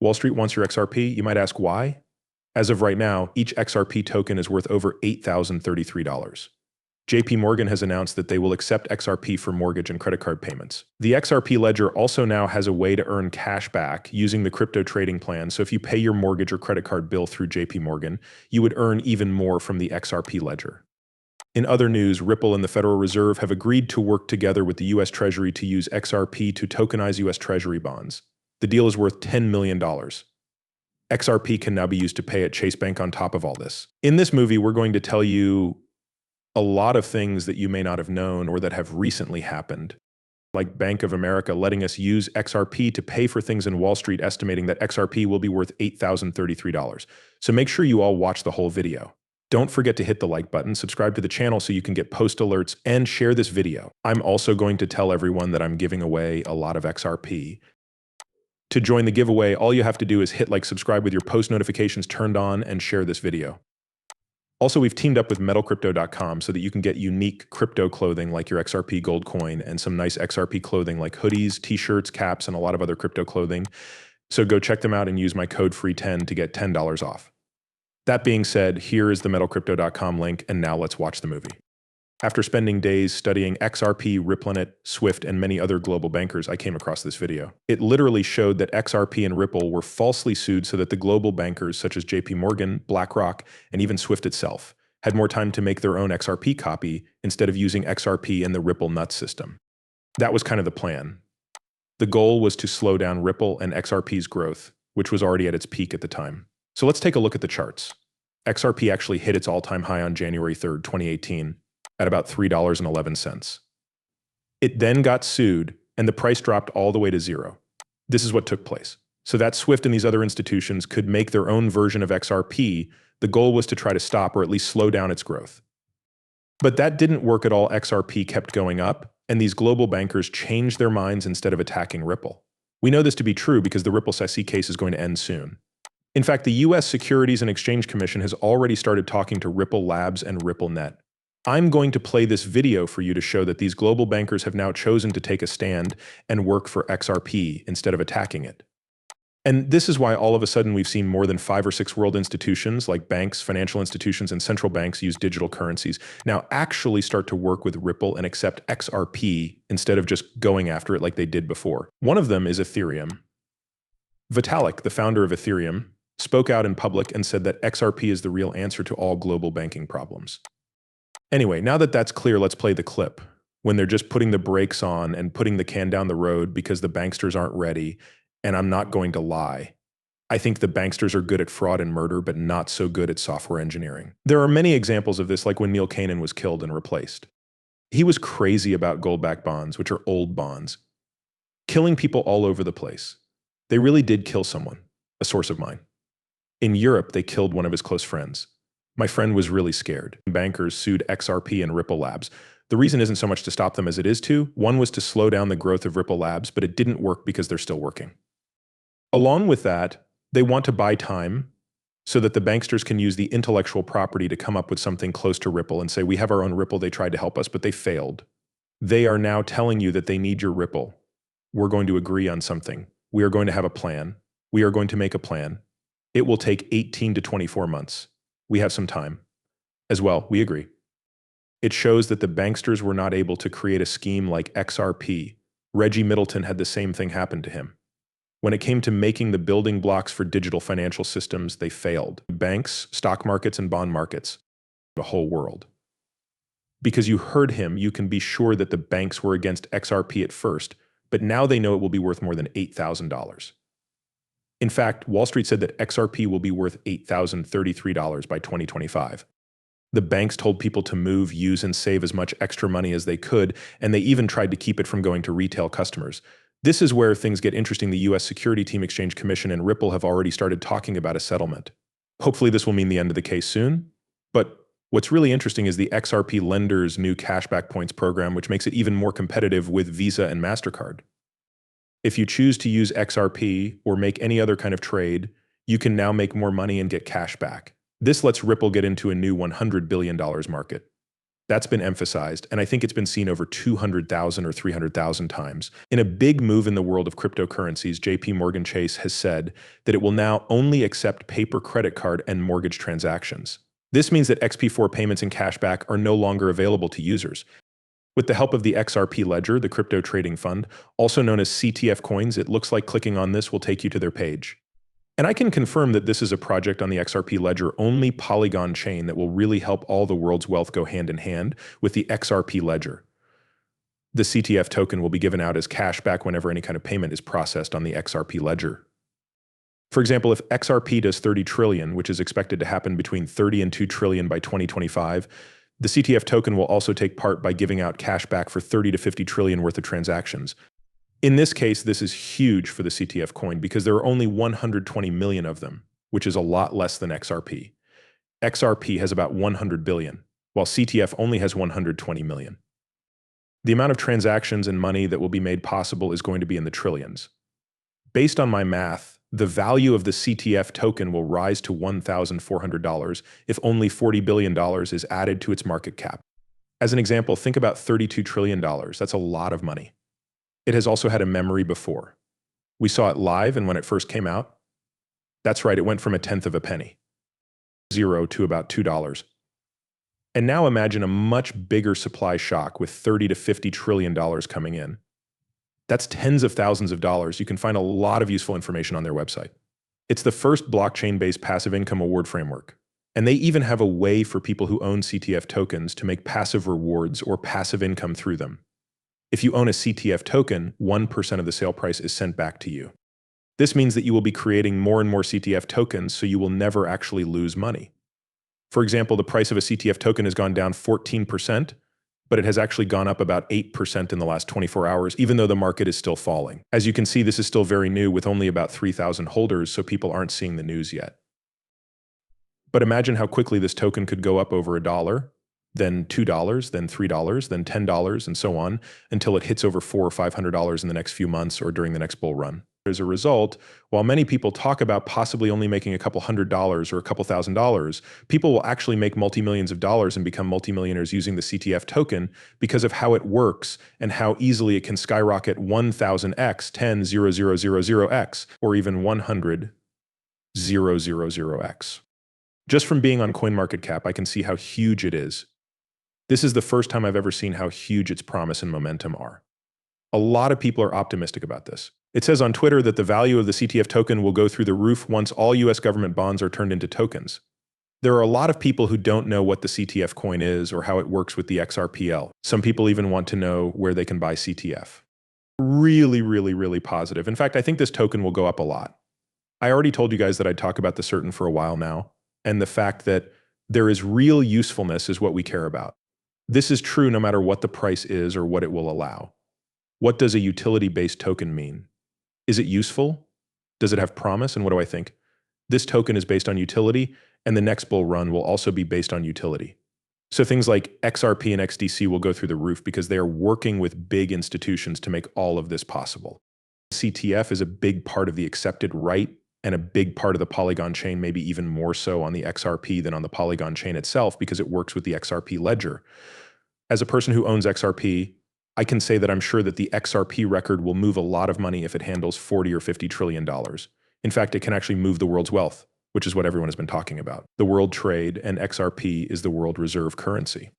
Wall Street wants your XRP? You might ask why? As of right now, each XRP token is worth over $8,033. JP Morgan has announced that they will accept XRP for mortgage and credit card payments. The XRP ledger also now has a way to earn cash back using the crypto trading plan. So if you pay your mortgage or credit card bill through JP Morgan, you would earn even more from the XRP ledger. In other news, Ripple and the Federal Reserve have agreed to work together with the US Treasury to use XRP to tokenize US Treasury bonds. The deal is worth $10 million. XRP can now be used to pay at Chase Bank on top of all this. In this movie, we're going to tell you a lot of things that you may not have known or that have recently happened, like Bank of America letting us use XRP to pay for things in Wall Street, estimating that XRP will be worth $8,033. So make sure you all watch the whole video. Don't forget to hit the like button, subscribe to the channel so you can get post alerts, and share this video. I'm also going to tell everyone that I'm giving away a lot of XRP. To join the giveaway, all you have to do is hit like, subscribe with your post notifications turned on, and share this video. Also, we've teamed up with metalcrypto.com so that you can get unique crypto clothing like your XRP gold coin and some nice XRP clothing like hoodies, t-shirts, caps, and a lot of other crypto clothing. So go check them out and use my code FREE10 to get $10 off. That being said, here is the metalcrypto.com link, and now let's watch the movie. After spending days studying XRP, Ripple, Swift, and many other global bankers, I came across this video. It literally showed that XRP and Ripple were falsely sued so that the global bankers such as JP Morgan, BlackRock, and even Swift itself had more time to make their own XRP copy instead of using XRP in the Ripple nut system. That was kind of the plan. The goal was to slow down Ripple and XRP's growth, which was already at its peak at the time. So let's take a look at the charts. XRP actually hit its all-time high on January 3rd, 2018, at about $3.11. It then got sued, and the price dropped all the way to zero. This is what took place. So that Swift and these other institutions could make their own version of XRP. The goal was to try to stop or at least slow down its growth. But that didn't work at all. XRP kept going up, and these global bankers changed their minds instead of attacking Ripple. We know this to be true because the Ripple SEC case is going to end soon. In fact, the US Securities and Exchange Commission has already started talking to Ripple Labs and RippleNet. I'm going to play this video for you to show that these global bankers have now chosen to take a stand and work for XRP instead of attacking it. And this is why all of a sudden we've seen more than 5 or 6 world institutions like banks, financial institutions, and central banks use digital currencies now actually start to work with Ripple and accept XRP instead of just going after it like they did before. One of them is Ethereum. Vitalik, the founder of Ethereum, spoke out in public and said that XRP is the real answer to all global banking problems. Anyway, now that that's clear, let's play the clip when they're just putting the brakes on and putting the can down the road because the banksters aren't ready. And I'm not going to lie. I think the banksters are good at fraud and murder, but not so good at software engineering. There are many examples of this, like when Neil Cannon was killed and replaced. He was crazy about gold-backed bonds, which are old bonds, killing people all over the place. They really did kill someone, a source of mine. In Europe, they killed one of his close friends. My friend was really scared. Bankers sued XRP and Ripple Labs. The reason isn't so much to stop them as it is to. One was to slow down the growth of Ripple Labs, but it didn't work because they're still working. Along with that, they want to buy time so that the banksters can use the intellectual property to come up with something close to Ripple and say, we have our own Ripple, they tried to help us, but they failed. They are now telling you that they need your Ripple. We're going to agree on something. We are going to have a plan. We are going to make a plan. It will take 18 to 24 months. We have some time. As well, we agree. It shows that the banksters were not able to create a scheme like XRP. Reggie Middleton had the same thing happen to him. When it came to making the building blocks for digital financial systems, they failed. Banks, stock markets, and bond markets, the whole world. Because you heard him, you can be sure that the banks were against XRP at first, but now they know it will be worth more than $8,000. In fact, Wall Street said that XRP will be worth $8,033 by 2025. The banks told people to move, use, and save as much extra money as they could, and they even tried to keep it from going to retail customers. This is where things get interesting. The US Security Team Exchange Commission and Ripple have already started talking about a settlement. Hopefully this will mean the end of the case soon. But what's really interesting is the XRP lenders' new cashback points program, which makes it even more competitive with Visa and MasterCard. If you choose to use XRP or make any other kind of trade, you can now make more money and get cash back. This lets Ripple get into a new $100 billion market. That's been emphasized, and I think it's been seen over 200,000 or 300,000 times. In a big move in the world of cryptocurrencies, JP Morgan Chase has said that it will now only accept paper credit card and mortgage transactions. This means that XP4 payments and cashback are no longer available to users. With the help of the XRP Ledger, the crypto trading fund, also known as CTF coins, it looks like clicking on this will take you to their page. And I can confirm that this is a project on the XRP Ledger only Polygon chain that will really help all the world's wealth go hand in hand with the XRP Ledger. The CTF token will be given out as cash back whenever any kind of payment is processed on the XRP Ledger. For example, if XRP does 30 trillion, which is expected to happen between 30 and 2 trillion by 2025, the CTF token will also take part by giving out cash back for 30 to 50 trillion worth of transactions. In this case, this is huge for the CTF coin because there are only 120 million of them, which is a lot less than XRP. XRP has about 100 billion, while CTF only has 120 million. The amount of transactions and money that will be made possible is going to be in the trillions. Based on my math, the value of the CTF token will rise to $1,400 if only $40 billion is added to its market cap. As an example, think about $32 trillion. That's a lot of money. It has also had a memory before. We saw it live, and when it first came out, that's right, it went from 1/10 of a penny, 0 to about $2. And now imagine a much bigger supply shock with $30 to $50 trillion coming in. That's tens of thousands of dollars. You can find a lot of useful information on their website. It's the first blockchain-based passive income award framework. And they even have a way for people who own CTF tokens to make passive rewards or passive income through them. If you own a CTF token, 1% of the sale price is sent back to you. This means that you will be creating more and more CTF tokens, so you will never actually lose money. For example, the price of a CTF token has gone down 14%, but it has actually gone up about 8% in the last 24 hours, even though the market is still falling. As you can see, this is still very new with only about 3,000 holders, so people aren't seeing the news yet. But imagine how quickly this token could go up over $1, then $2, then $3, then $10, and so on, until it hits over $400 or $500 in the next few months or during the next bull run. As a result, while many people talk about possibly only making a couple $100 or a couple $1,000s, people will actually make multi-millions of dollars and become multimillionaires using the CTF token because of how it works and how easily it can skyrocket 1,000x, 10,000x, or even 100,000x. Just from being on CoinMarketCap, I can see how huge it is. This is the first time I've ever seen how huge its promise and momentum are. A lot of people are optimistic about this. It says on Twitter that the value of the CTF token will go through the roof once all US government bonds are turned into tokens. There are a lot of people who don't know what the CTF coin is or how it works with the XRPL. Some people even want to know where they can buy CTF. Really positive. In fact, I think this token will go up a lot. I already told you guys that I'd talk about the certain for a while now, and the fact that there is real usefulness is what we care about. This is true no matter what the price is or what it will allow. What does a utility-based token mean? Is it useful? Does it have promise? And what do I think? This token is based on utility, and the next bull run will also be based on utility. So things like XRP and XDC will go through the roof because they are working with big institutions to make all of this possible. CTF is a big part of the accepted right and a big part of the Polygon chain, maybe even more so on the XRP than on the Polygon chain itself because it works with the XRP ledger. As a person who owns XRP, I can say that I'm sure that the XRP record will move a lot of money if it handles $40 or $50 trillion. In fact, it can actually move the world's wealth, which is what everyone has been talking about. The world trade, and XRP is the world reserve currency.